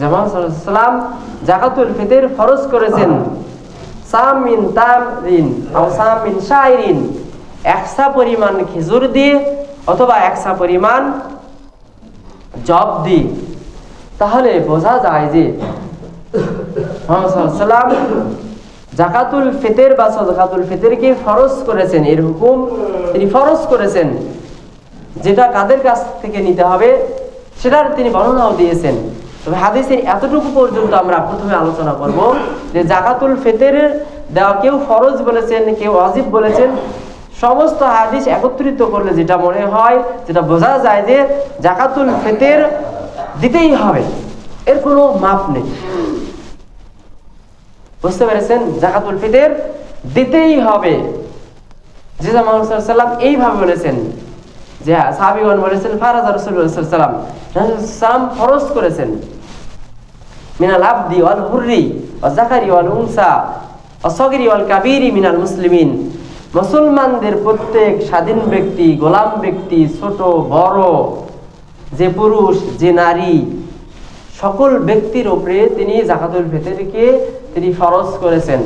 যেমন সাল্লাল্লাহু যাকাতুল ফিতর ফরজ করেছেন সাম মিন তামরিন আও সাম মিন শাইরিন, একসা পরিমাণ খেজুর দিয়ে অথবা একসা পরিমাণ জব দিয়ে। তাহলে বোঝা যায় যে মুহাম্মদ সাল্লাল্লাহু আলাইহি ওয়াসাল্লাম যাকাতুল ফিতর বা সাদাকাতুল ফিতরকে ফরজ করেছেন, এর হুকুম তিনি ফরজ করেছেন। যেটা কাদের কাছ থেকে নিতে হবে সেটার তিনি বর্ণনাও দিয়েছেন। তবে হাদিসে এতটুকু পর্যন্ত আমরা প্রথমে আলোচনা করব যে যাকাতুল ফিতর দেওয়া কেউ ফরজ বলেছেন, কেউ ওয়াজিব বলেছেন। সমস্ত হাদিস একত্রিত করলে যেটা মনে হয়, যেটা বোঝা যায় যে যাকাতুল ফিতর দিতেই হবে, এর কোনো মাপ নেই। বুঝতে পেরেছেন? যাকাতুল ফিতর দিতেই হবে। যে মুহাম্মদ সাল্লাল্লাহু আলাইহি ওয়াসাল্লাম এইভাবে বলেছেন, যে সাহাবীগণ বলেছেন ফারাজা রাসূলুল্লাহ সাল্লাল্লাহু আলাইহি ওয়াসাল্লাম, রাসূলুল্লাহ সাল্লাম ফরজ করেছেন মিনাল আবদি ওয়াল হুররি ওয়াল যাকারি ওয়াল উনসা ওয়াস সাগীরি ওয়াল কাবীরি মিনাল মুসলিমিন। মুসলমানদের প্রত্যেক স্বাধীন ব্যক্তি, গোলাম ব্যক্তি, ছোট বড়, যে পুরুষ যে নারী, সকল ব্যক্তির উপরে তিনি যাকাতুল ফিতরকে তিনি ফরজ করেছেন।